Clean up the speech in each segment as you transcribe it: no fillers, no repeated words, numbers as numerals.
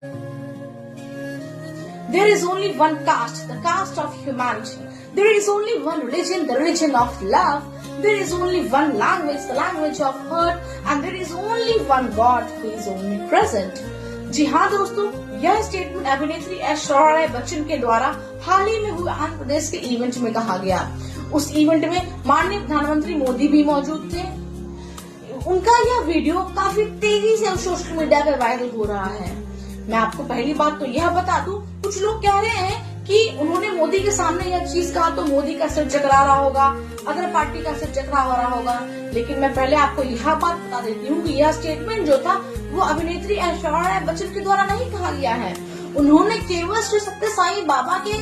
There is only one caste, the caste of humanity. There is only one religion, the religion of love. There is only one language, the language of hurt. And there is only one God who is omnipresent. जी हाँ दोस्तों, यह statement अभिनेत्री ऐश्वर्या बच्चन के द्वारा हाल ही में हुए आंध्र प्रदेश के event में कहा गया। उस इवेंट में माननीय प्रधानमंत्री मोदी भी मौजूद थे। उनका यह वीडियो काफी तेजी से सोशल मीडिया पर वायरल हो रहा है। मैं आपको पहली बात तो यह बता दूं, कुछ लोग कह रहे हैं कि उन्होंने मोदी के सामने यह चीज कहा तो मोदी का सिर चकरा रहा होगा, अदर पार्टी का सिर चकरा हो रहा होगा। लेकिन मैं पहले आपको यह बात बता देती हूँ कि यह स्टेटमेंट जो था वो अभिनेत्री ऐश्वर्या बच्चन के द्वारा नहीं कहा गया है। उन्होंने केवल श्री सत्य साई बाबा के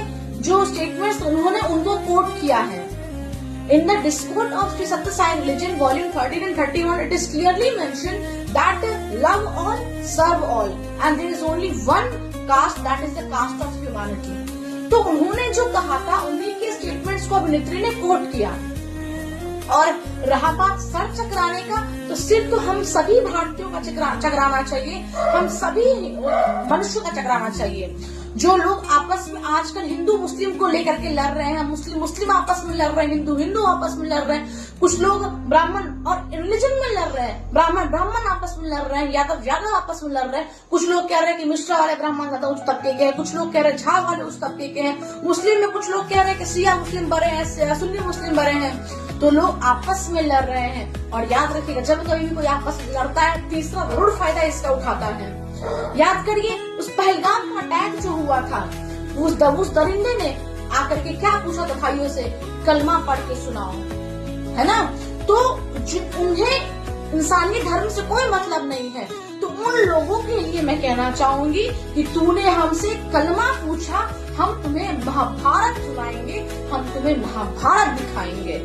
जो स्टेटमेंट्स उन्होंने उनको कोट किया है। In the discourse of Sri Satya Sai Religion, Volume 13 and 31, it is clearly mentioned that love all, serve all, and there is only one caste, that is the caste of humanity. तो उन्होंने जो कहा था उन्हीं के statements को अभिनेत्री ने कोट किया। और रहा बात सर चकराने का, तो सिर तो हम सभी भारतीयों का चकराना चाहिए, हम सभी मनुष्यों का चकराना चाहिए। जो लोग आपस में आजकल हिंदू मुस्लिम को लेकर के लड़ रहे हैं, मुस्लिम आपस में लड़ रहे हैं, हिंदू आपस में लड़ रहे हैं, कुछ लोग ब्राह्मण और रिलीजन में लड़ रहे हैं, ब्राह्मण आपस में लड़ रहे हैं, यादव आपस में लड़ रहे हैं। कुछ लोग कह रहे हैं कि मिश्रा वाले ब्राह्मण ज्यादा उस तबके के हैं, कुछ लोग कह रहे हैं झा वाले उस तबके के हैं, मुस्लिम में कुछ लोग कह रहे हैं कि शिया मुस्लिम बड़े हैं, सुन्नी मुस्लिम बड़े हैं। तो लोग आपस में लड़ रहे हैं। और याद रखिएगा, जब कभी भी कोई आपस में लड़ता है, तीसरा जरूर फायदा इसका उठाता है। याद करिए उस पहलगाम का अटैक जो हुआ था, उस दरिंदे ने आकर के क्या पूछा था भाइयों से, कलमा पढ़ के सुनाओ, है ना। तो उन्हें इंसानी धर्म से कोई मतलब नहीं है। तो उन लोगों के लिए मैं कहना चाहूंगी कि तूने हमसे कलमा पूछा, हम तुम्हें महाभारत सुनाएंगे, हम तुम्हें महाभारत दिखाएंगे।